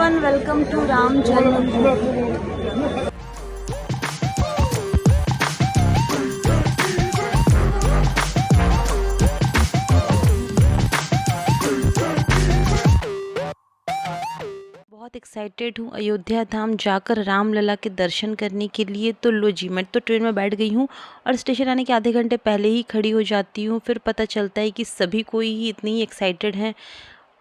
everyone, welcome to Ram Janmabhoomi। बहुत excited हूँ अयोध्या धाम जाकर रामलला के दर्शन करने के लिए। तो लो जी, मैं तो ट्रेन में बैठ गई हूँ और स्टेशन आने के आधे घंटे पहले ही खड़ी हो जाती हूँ। फिर पता चलता है कि सभी कोई ही इतनी ही एक्साइटेड हैं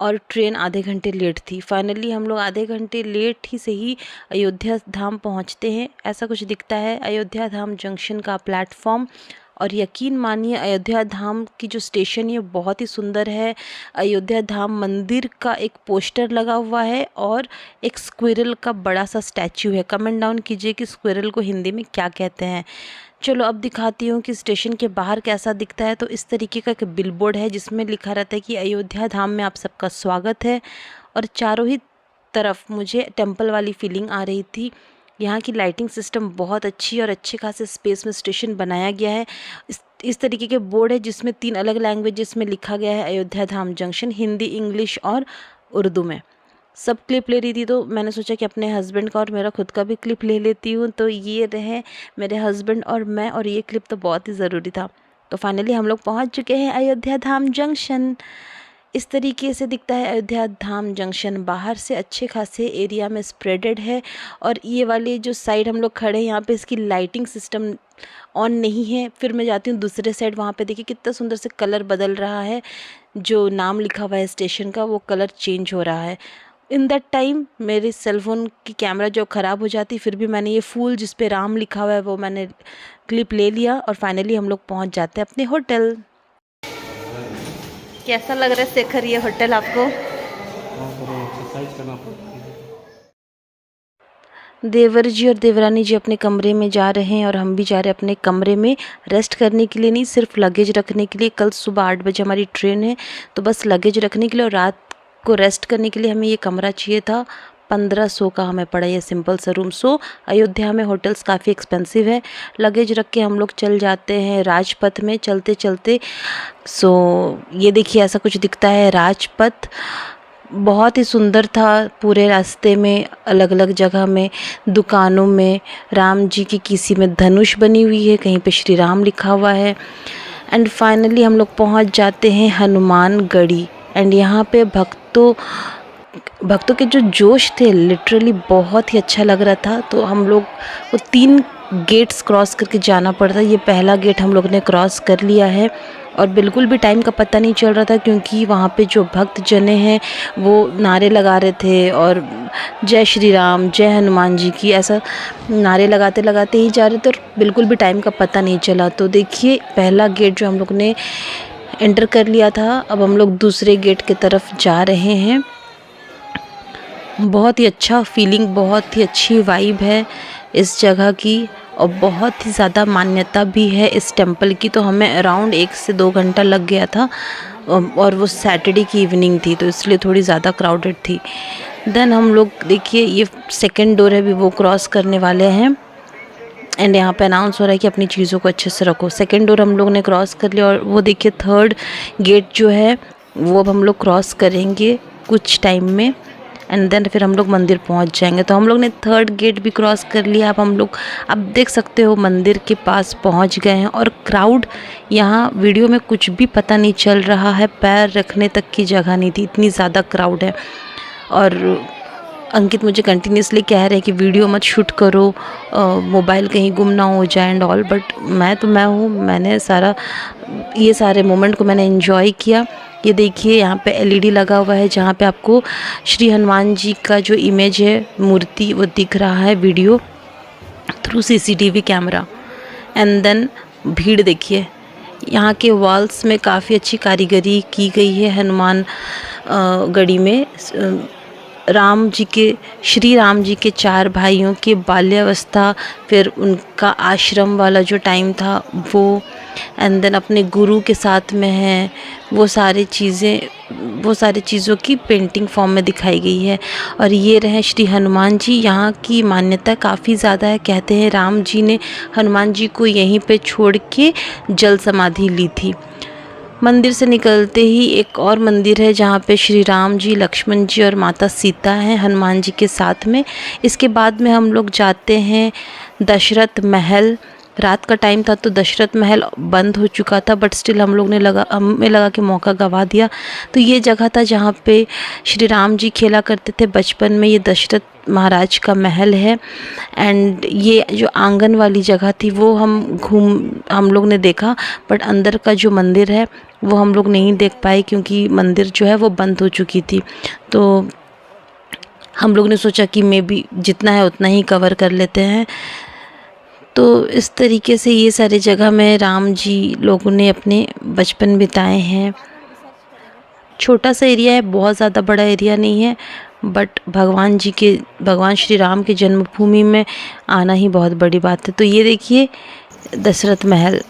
और ट्रेन आधे घंटे लेट थी। फाइनली हम लोग आधे घंटे लेट ही से ही अयोध्या धाम पहुँचते हैं। ऐसा कुछ दिखता है अयोध्या धाम जंक्शन का प्लेटफॉर्म। और यकीन मानिए अयोध्या धाम की जो स्टेशन है बहुत ही सुंदर है। अयोध्या धाम मंदिर का एक पोस्टर लगा हुआ है और एक स्क्विरल का बड़ा सा स्टैचू है। कमेंट डाउन कीजिए कि स्क्विरल को हिंदी में क्या कहते हैं। चलो अब दिखाती हूँ कि स्टेशन के बाहर कैसा दिखता है। तो इस तरीके का एक बिलबोर्ड है जिसमें लिखा रहता है कि अयोध्या धाम में आप सबका स्वागत है। और चारों ही तरफ मुझे टेम्पल वाली फीलिंग आ रही थी। यहाँ की लाइटिंग सिस्टम बहुत अच्छी और अच्छे खासे स्पेस में स्टेशन बनाया गया है। इस तरीके के बोर्ड है जिसमें 3 अलग लैंग्वेजेस में लिखा गया है अयोध्या धाम जंक्शन, हिंदी, इंग्लिश और उर्दू में। सब क्लिप ले रही थी तो मैंने सोचा कि अपने हस्बैंड का और मेरा खुद का भी क्लिप ले लेती हूँ। तो ये रहे मेरे हस्बैंड और मैं, और ये क्लिप तो बहुत ही ज़रूरी था। तो फाइनली हम लोग पहुँच चुके हैं अयोध्या धाम जंक्शन। इस तरीके से दिखता है अयोध्या धाम जंक्शन। बाहर से अच्छे खासे एरिया में स्प्रेडेड है। और ये वाली जो साइड हम लोग खड़े हैं यहाँ पे इसकी लाइटिंग सिस्टम ऑन नहीं है। फिर मैं जाती हूँ दूसरे साइड, वहाँ पे देखिए कितना सुंदर से कलर बदल रहा है। जो नाम लिखा हुआ है स्टेशन का वो कलर चेंज हो रहा है। इन दैट टाइम मेरे सेलफोन की कैमरा जो ख़राब हो जाती, फिर भी मैंने ये फूल जिस पे राम लिखा हुआ है वो मैंने क्लिप ले लिया। और फाइनली हम लोग पहुँच जाते हैं अपने होटल। कैसा लग रहा है शेखर ये होटल आपको? देवर जी और देवरानी जी अपने कमरे में जा रहे हैं और हम भी जा रहे हैं अपने कमरे में रेस्ट करने के लिए, नहीं सिर्फ लगेज रखने के लिए। कल सुबह 8 बजे हमारी ट्रेन है तो बस लगेज रखने के लिए और रात को रेस्ट करने के लिए हमें ये कमरा चाहिए था। 1500 का हमें पड़ा ये सिंपल सा रूम। सो अयोध्या में होटल्स काफ़ी एक्सपेंसिव है। लगेज रख के हम लोग चल जाते हैं राजपथ में चलते चलते। सो ये देखिए ऐसा कुछ दिखता है राजपथ। बहुत ही सुंदर था। पूरे रास्ते में अलग अलग जगह में दुकानों में राम जी की किसी में धनुष बनी हुई है, कहीं पे श्री राम लिखा हुआ है। एंड फाइनली हम लोग पहुंच जाते हैं हनुमानगढ़ी। एंड यहाँ पे भक्तों के जो जोश थे लिटरली बहुत ही अच्छा लग रहा था। तो हम लोग वो 3 गेट्स क्रॉस करके जाना पड़ता। ये पहला गेट हम लोग ने क्रॉस कर लिया है और बिल्कुल भी टाइम का पता नहीं चल रहा था क्योंकि वहाँ पे जो भक्त जने हैं वो नारे लगा रहे थे और जय श्री राम, जय हनुमान जी की, ऐसा नारे लगाते लगाते ही जा रहे थे और बिल्कुल भी टाइम का पता नहीं चला। तो देखिए पहला गेट जो हम लोग ने एंटर कर लिया था, अब हम लोग दूसरे गेट की तरफ जा रहे हैं। बहुत ही अच्छा फीलिंग, बहुत ही अच्छी वाइब है इस जगह की और बहुत ही ज़्यादा मान्यता भी है इस टेंपल की। तो हमें अराउंड 1 से 2 घंटा लग गया था और वो सैटरडे की इवनिंग थी तो इसलिए थोड़ी ज़्यादा क्राउडेड थी। देन हम लोग देखिए ये सेकंड डोर है भी वो क्रॉस करने वाले हैं। एंड यहाँ पे अनाउंस हो रहा है कि अपनी चीज़ों को अच्छे से रखो। सेकंड डोर हम लोग ने क्रॉस कर लिया और वो देखिए थर्ड गेट जो है वो अब हम लोग क्रॉस करेंगे कुछ टाइम में। एंड देन फिर हम लोग मंदिर पहुंच जाएंगे। तो हम लोग ने थर्ड गेट भी क्रॉस कर लिया। अब हम लोग अब देख सकते हो मंदिर के पास पहुंच गए हैं और क्राउड यहाँ वीडियो में कुछ भी पता नहीं चल रहा है, पैर रखने तक की जगह नहीं थी, इतनी ज़्यादा क्राउड है। और अंकित मुझे कंटिन्यूसली कह रहे हैं कि वीडियो मत शूट करो, मोबाइल कहीं गुम ना हो जाए एंड ऑल, बट मैं हूँ, मैंने ये सारे मोमेंट को मैंने एंजॉय किया। ये देखिए यहाँ पे एलईडी लगा हुआ है जहाँ पे आपको श्री हनुमान जी का जो इमेज है मूर्ति वो दिख रहा है video through CCTV camera. And then भीड़ देखिए, यहाँ के वॉल्स में काफ़ी अच्छी कारीगरी की गई है। हनुमान गढ़ी में श्री राम जी के 4 भाइयों की बाल्यावस्था, फिर उनका आश्रम वाला जो टाइम था वो, एंड देन अपने गुरु के साथ में है, वो सारी चीज़ों की पेंटिंग फॉर्म में दिखाई गई है। और ये रहे श्री हनुमान जी। यहाँ की मान्यता काफ़ी ज़्यादा है। कहते हैं राम जी ने हनुमान जी को यहीं पे छोड़ के जल समाधि ली थी। मंदिर से निकलते ही एक और मंदिर है जहाँ पे श्री राम जी, लक्ष्मण जी और माता सीता हैं हनुमान जी के साथ में। इसके बाद में हम लोग जाते हैं दशरथ महल। रात का टाइम था तो दशरथ महल बंद हो चुका था, बट स्टिल हमें लगा कि मौका गंवा दिया। तो ये जगह था जहाँ पे श्री राम जी खेला करते थे बचपन में। ये दशरथ महाराज का महल है। एंड ये जो आंगन वाली जगह थी वो हम लोग ने देखा, बट अंदर का जो मंदिर है वो हम लोग नहीं देख पाए क्योंकि मंदिर जो है वो बंद हो चुकी थी। तो हम लोग ने सोचा कि मे बी जितना है उतना ही कवर कर लेते हैं। तो इस तरीके से ये सारी जगह में राम जी लोगों ने अपने बचपन बिताए हैं। छोटा सा एरिया है, बहुत ज़्यादा बड़ा एरिया नहीं है, बट भगवान श्री राम के जन्मभूमि में आना ही बहुत बड़ी बात है। तो ये देखिए दशरथ महल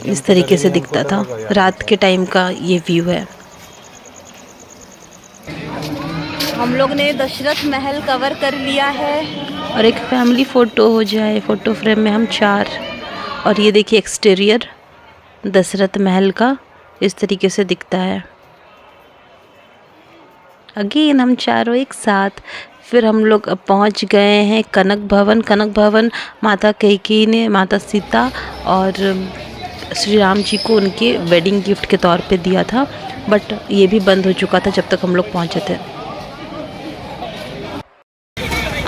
इस तरीके से दिखता था। रात के टाइम का ये व्यू है। हम लोग ने दशरथ महल कवर कर लिया है और एक फैमिली फ़ोटो हो जाए। फ़ोटो फ्रेम में हम 4। और ये देखिए एक्सटीरियर दशरथ महल का इस तरीके से दिखता है। अगेन हम चारों एक साथ। फिर हम लोग अब पहुंच गए हैं कनक भवन। कनक भवन माता कैकेयी ने माता सीता और श्री राम जी को उनके वेडिंग गिफ्ट के तौर पे दिया था, बट ये भी बंद हो चुका था जब तक हम लोग पहुंचे थे।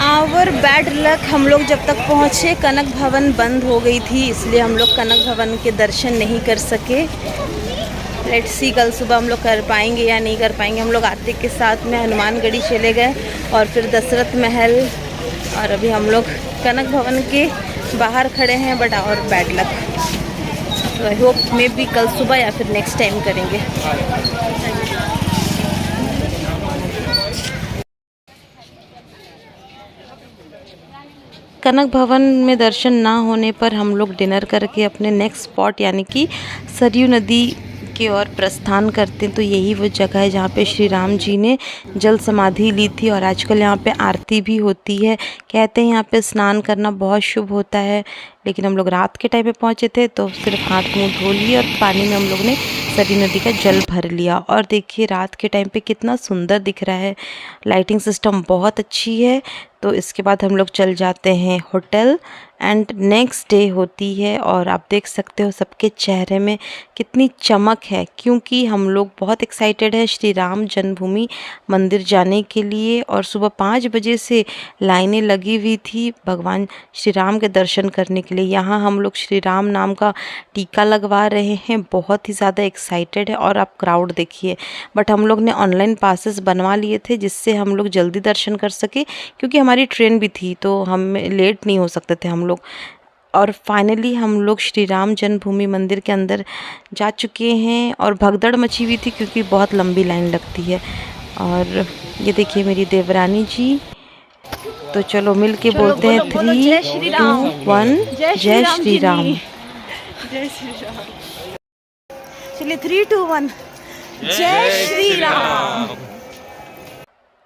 आवर बैड लक, हम लोग जब तक पहुंचे कनक भवन बंद हो गई थी, इसलिए हम लोग कनक भवन के दर्शन नहीं कर सके। लेट्स सी कल सुबह हम लोग कर पाएंगे या नहीं कर पाएंगे। हम लोग आते के साथ में हनुमानगढ़ी चले गए और फिर दशरथ महल, और अभी हम लोग कनक भवन के बाहर खड़े हैं। बट आवर बैड लक, तो आई होप मे बी कल सुबह या फिर नेक्स्ट टाइम करेंगे। कनक भवन में दर्शन ना होने पर हम लोग डिनर करके अपने नेक्स्ट स्पॉट यानी कि सरयू नदी की ओर प्रस्थान करते हैं। तो यही वो जगह है जहाँ पे श्री राम जी ने जल समाधि ली थी और आजकल यहाँ पे आरती भी होती है। कहते हैं यहाँ पे स्नान करना बहुत शुभ होता है, लेकिन हम लोग रात के टाइम पे पहुँचे थे तो सिर्फ हाथ मुँह धो लिए और पानी में हम लोग ने सरयू नदी का जल भर लिया। और देखिए रात के टाइम पे कितना सुंदर दिख रहा है, लाइटिंग सिस्टम बहुत अच्छी है। तो इसके बाद हम लोग चल जाते हैं होटल एंड नेक्स्ट डे होती है और आप देख सकते हो सबके चेहरे में कितनी चमक है, क्योंकि हम लोग बहुत एक्साइटेड है श्री राम जन्मभूमि मंदिर जाने के लिए। और सुबह 5 बजे से लाइनें लगी हुई थी भगवान श्री राम के दर्शन करने के लिए। यहाँ हम लोग श्री राम नाम का टीका लगवा रहे हैं, बहुत ही ज़्यादा एक्साइटेड है। और आप क्राउड देखिए, बट हम लोग ने ऑनलाइन पासेस बनवा लिए थे जिससे हम लोग जल्दी दर्शन कर सके, क्योंकि हमारी ट्रेन भी थी तो हम लेट नहीं हो सकते थे हम लोग। और फाइनली हम लोग श्री राम जन्मभूमि मंदिर के अंदर जा चुके हैं और भगदड़ मची हुई थी क्योंकि बहुत लंबी लाइन लगती है। और ये देखिए मेरी देवरानी जी। तो चलो मिल के बोलते हैं 3, 2, 1 जय श्री राम। जय श्री राम। चलिए 3, 2, 1 जय श्री राम।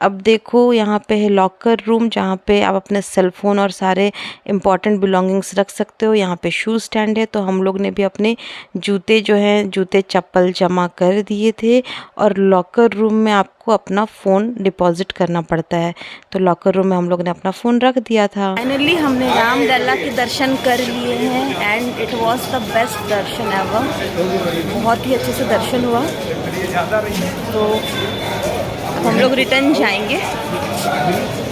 अब देखो यहाँ पे है लॉकर रूम जहाँ पे आप अपने सेल फोन और सारे इम्पॉर्टेंट बिलोंगिंग्स रख सकते हो। यहाँ पे शू स्टैंड है, तो हम लोग ने भी अपने जूते चप्पल जमा कर दिए थे। और लॉकर रूम में आपको अपना फ़ोन डिपॉजिट करना पड़ता है, तो लॉकर रूम में हम लोग ने अपना फ़ोन रख दिया था। फाइनली हमने रामलला के दर्शन कर लिए हैं and it was the best Darshan ever. बहुत ही अच्छे से दर्शन हुआ। तो हम लोग रिटर्न जाएंगे।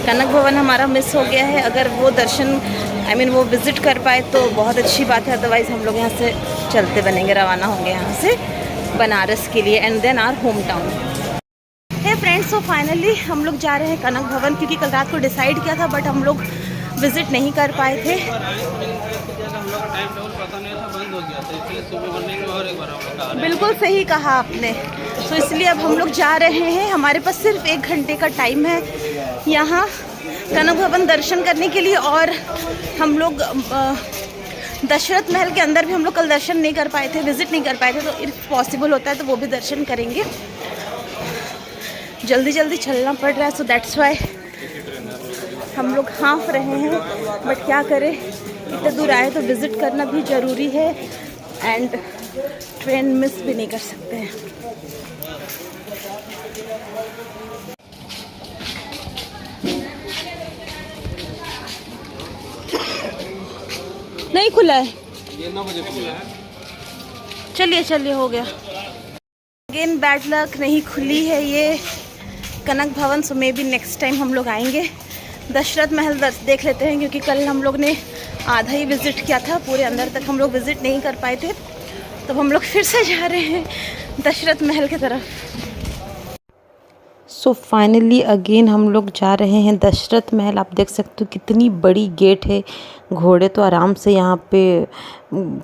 कनक भवन हमारा मिस हो गया है। अगर वो दर्शन वो विज़िट कर पाए तो बहुत अच्छी बात है, अदरवाइज़ हम लोग यहाँ से चलते बनेंगे, रवाना होंगे यहाँ से बनारस के लिए and then our home town. Hey friends, तो फाइनली हम लोग जा रहे हैं कनक भवन, क्योंकि कल रात को डिसाइड किया था बट हम लोग विज़िट नहीं कर पाए थे। बिल्कुल सही कहा आपने। तो इसलिए अब हम लोग जा रहे हैं। हमारे पास सिर्फ 1 घंटे का टाइम है यहाँ कनक भवन दर्शन करने के लिए। और हम लोग दशरथ महल के अंदर भी हम लोग कल दर्शन नहीं कर पाए थे, विज़िट नहीं कर पाए थे, तो इफ़ पॉसिबल होता है तो वो भी दर्शन करेंगे। जल्दी जल्दी चलना पड़ रहा है, सो दैट्स वाई हम लोग हाँफ रहे हैं। बट क्या करें, इतने दूर आए तो विज़िट करना भी ज़रूरी है एंड ट्रेन मिस भी नहीं कर सकते हैं। नहीं खुला है, ये 9 बजे खुला है। चलिए चलिए हो गया। अगेन बैड लक, नहीं खुली है ये कनक भवन। सो मे बी नेक्स्ट टाइम हम लोग आएंगे। दशरथ महल देख लेते हैं, क्योंकि कल हम लोग ने आधा ही विज़िट किया था, पूरे अंदर तक हम लोग विज़िट नहीं कर पाए थे। तो हम लोग फिर से जा रहे हैं दशरथ महल की तरफ। सो फाइनली अगेन हम लोग जा रहे हैं दशरथ महल। आप देख सकते हो कितनी बड़ी गेट है। घोड़े तो आराम से यहाँ पे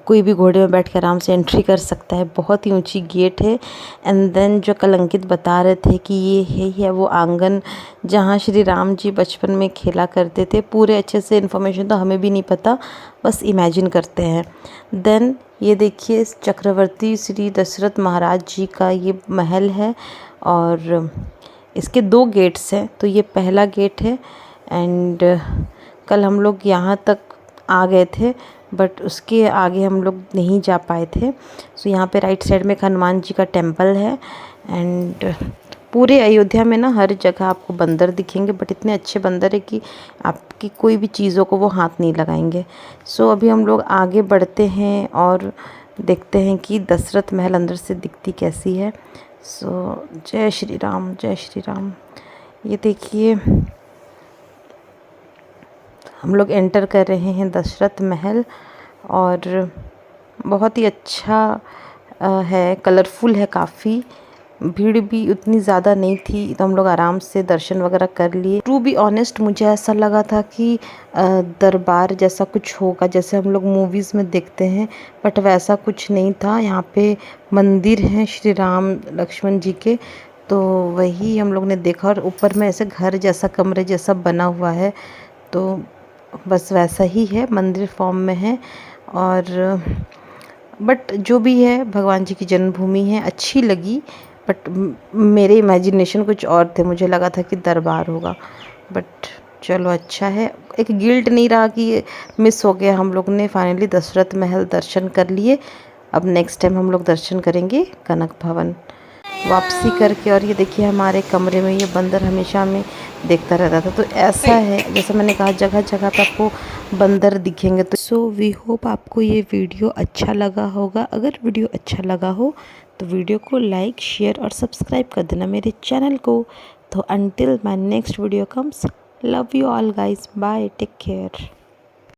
कोई भी घोड़े में बैठ कर आराम से एंट्री कर सकता है। बहुत ही ऊंची गेट है। एंड देन जो कलंकित बता रहे थे कि ये है वो आंगन जहाँ श्री राम जी बचपन में खेला करते थे। पूरे अच्छे से इन्फॉर्मेशन तो हमें भी नहीं पता, बस इमेजिन करते हैं। देन ये देखिए चक्रवर्ती श्री दशरथ महाराज जी का ये महल है और इसके 2 गेट्स हैं। तो ये पहला गेट है एंड कल हम लोग यहाँ तक आ गए थे, बट उसके आगे हम लोग नहीं जा पाए थे। सो यहाँ पे राइट साइड में हनुमान जी का टेम्पल है। एंड पूरे अयोध्या में ना हर जगह आपको बंदर दिखेंगे, बट इतने अच्छे बंदर है कि आपकी कोई भी चीज़ों को वो हाथ नहीं लगाएंगे। सो अभी हम लोग आगे बढ़ते हैं और देखते हैं कि दशरथ महल अंदर से दिखती कैसी है। सो जय श्री राम, जय श्री राम। ये देखिए हम लोग एंटर कर रहे हैं दशरथ महल और बहुत ही अच्छा है, कलरफुल है काफ़ी। भीड़ भी उतनी ज़्यादा नहीं थी, तो हम लोग आराम से दर्शन वगैरह कर लिए। टू बी ऑनेस्ट मुझे ऐसा लगा था कि दरबार जैसा कुछ होगा, जैसे हम लोग मूवीज़ में देखते हैं, बट वैसा कुछ नहीं था। यहाँ पे मंदिर हैं श्री राम लक्ष्मण जी के, तो वही हम लोग ने देखा। और ऊपर में ऐसे घर जैसा, कमरे जैसा बना हुआ है, तो बस वैसा ही है, मंदिर फॉर्म में है। और बट जो भी है भगवान जी की जन्मभूमि है, अच्छी लगी। बट मेरे इमेजिनेशन कुछ और थे, मुझे लगा था कि दरबार होगा, बट चलो अच्छा है। एक गिल्ट नहीं रहा कि मिस हो गया। हम लोग ने फाइनली दशरथ महल दर्शन कर लिए। अब नेक्स्ट टाइम हम लोग दर्शन करेंगे कनक भवन वापसी करके। और ये देखिए हमारे कमरे में ये बंदर हमेशा हमें देखता रहता था। तो ऐसा है, जैसा मैंने कहा, जगह जगह पे आपको बंदर दिखेंगे। तो सो वी होप आपको ये वीडियो अच्छा लगा होगा। अगर वीडियो अच्छा लगा हो तो वीडियो को लाइक, शेयर और सब्सक्राइब कर देना मेरे चैनल को। तो until my next video comes, love you all guys, bye, take care.